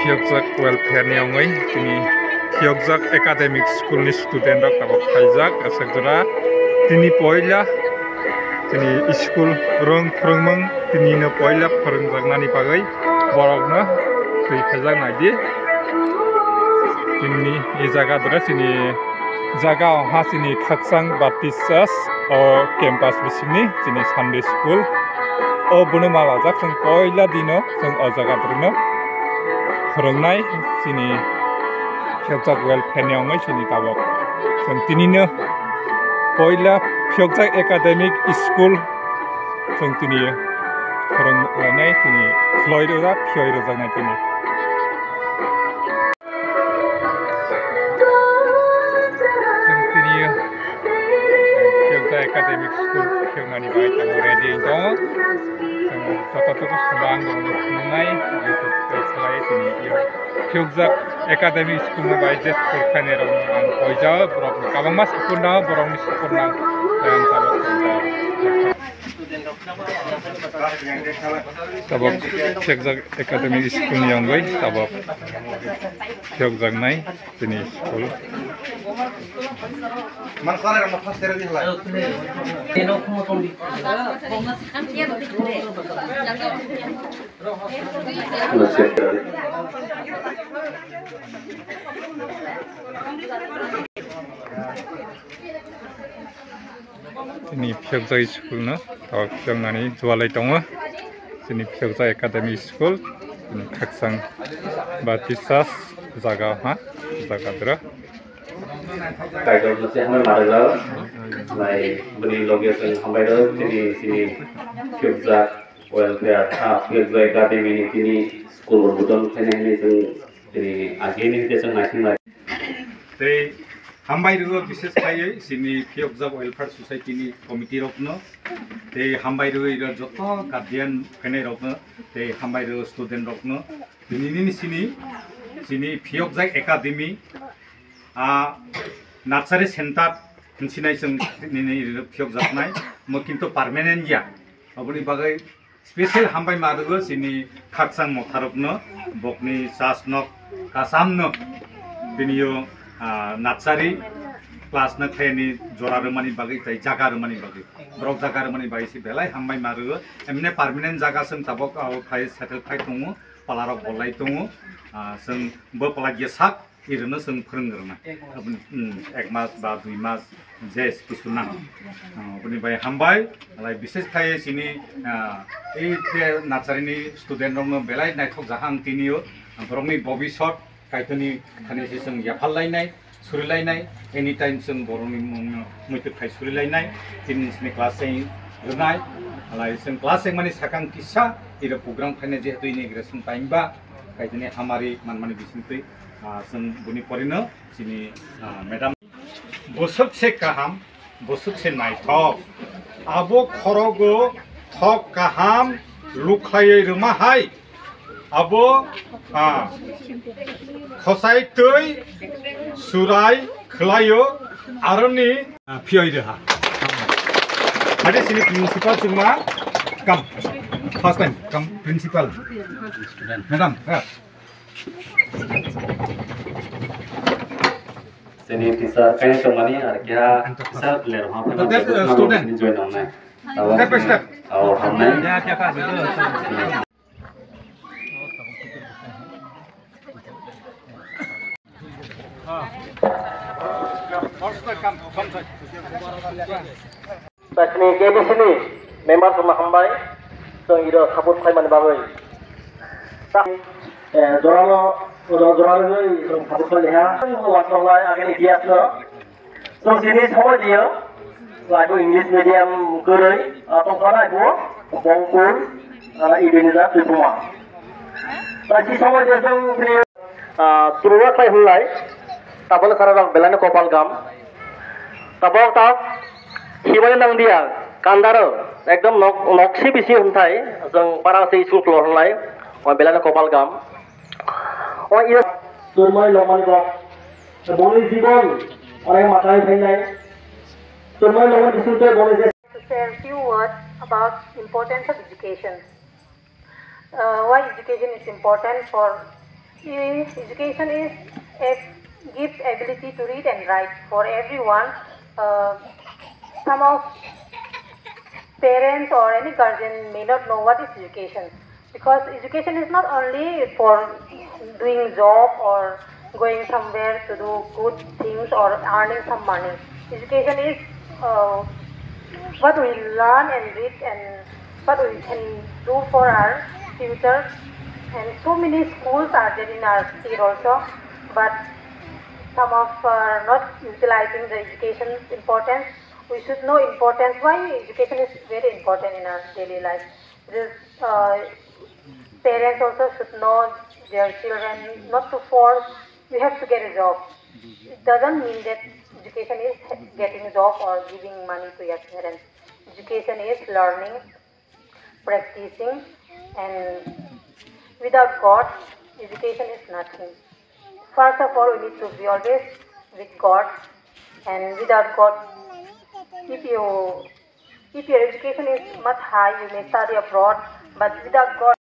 Phyokjak welfare ni ongai tini Phyokjak academic school ni student rok tabok khaijak asakjora tini poila tini school rongmang tini no poila phorongjaknani bagai borokno tui khaijak naidi tini ei jaga dora tini jaga ha tini Khaksang Baptist Church o campus bisingni tini Sunday school o bunu malajak jeng poila dino jeng o jaga dorino फोरोंनाय जोंनि Phyokjak welfare ni ongai जोंनि tabok जों tinino poila Phyokjak academic school जों tini फोरोंलायनाय tini khloirora phyoirojak tini जों tini Phyokjak academic school phyognani bai tabo ready dong jototoku sebang nungai YouTube channel tini Phyokjak academic school ni bai just porkhane rok ang poija borok kabangma sapurna borok ni sapurna ang tabok tabok Phyokjak academic school ni ongai tabok Phyokjak nai tini school Mansara ramah pasir di halai. Ini Phyokjak school no, tawak Phyoknani jualai tongo. Ini Phyokjak academic school, ini Khaksang Baptist Church jaga ha, jaga dra. Kayak masih hamil marga, lai beli location hamil sini Phyokjak welfare, Phyokjak academy ini school berbuton kene ini sini akhirnya kita ngasih lagi. Tei hambai rugo bises kai sini Phyokjak welfare society ni committee rokno, tei hambai rugo iro joto guardian kene rokno, tei hambai rugo student rokno, ini sini Phyokjak academy nursery center hinsinai sing ini Phyokjak nai mo kintu permanent ya aboni bagai special hambai marugo sini Khaksang motharokno bokni sasnok kasamno biniyo nursery class na khayani jora romani bagai tai jaga romani bagai brok jaga romani bagai si belai hambai marugo emne permanent jaga sing tabok khai settle khai tongo palarok bolai tongo sing bo palagi sak irno sing phoronggrona ek mas ba 2 mas jes kisunang apni bai hambai lai bises khai sini ei te nursery ni student rong belai naithok jahang tinio borokni bobishot kaitoni khani sing yaphallainai surilainai anytime sing borokni muitu khai surilainai tin sini class sei gunai lai sing class sei mani sakang kisa ira program khane jehetu integration taimba kaitoni hamari manmani bisintui जों बुनि परिनो जोंनि madam बोसोरसे गाहाम बोसोरसे नायथक आबो खरगो थक गाहाम लुखायै रोमाहाय आबो खसाय तै सुराय खलायो आरोनि फियैरोहा आदे सिनि प्रिन्सिपाल जोंमा come first time come principal madam Sini bisa kayak kemana ya? Kira bisa belajar apa? Student. Join online. Step by step. Oh, online. Ya, siapa itu? Sini di sini member rumah hambai, so iro sabut kai mana bagai. Joralo ni sabut kai leha, wasong lai agen bias no. So sini semua dia, lagu English medium kurai, atau kalau ibu bongkur, Indonesia tu semua. Lagi semua dia tu turut kai hulai, tabal sarang belana kopal gam, tabal tak. Hiwani nang dia kandaro ekdom nokshi bisi huntai jeng parang sei school keluar lai o belana kopal gam o iya turmai loman ko boni jibon ore matai phainai turmai loman disute boni je to say a few words about importance of education. Why education is important for Education gives ability to read and write for everyone. Some of parents or any guardian may not know what is education, because education is not only for doing job or going somewhere to do good things or earning some money. Education is what we learn and read and what we can do for our future. And so many schools are there in our state also, but some of not utilizing the education importance. We should know importance, why education is very important in our daily life. This, parents also should know their children not to force, you have to get a job. It doesn't mean that education is getting a job or giving money to your parents. Education is learning, practicing, and without God, education is nothing. First of all, we need to be always with God, and without God, if your education is much high, you may study abroad, but without God,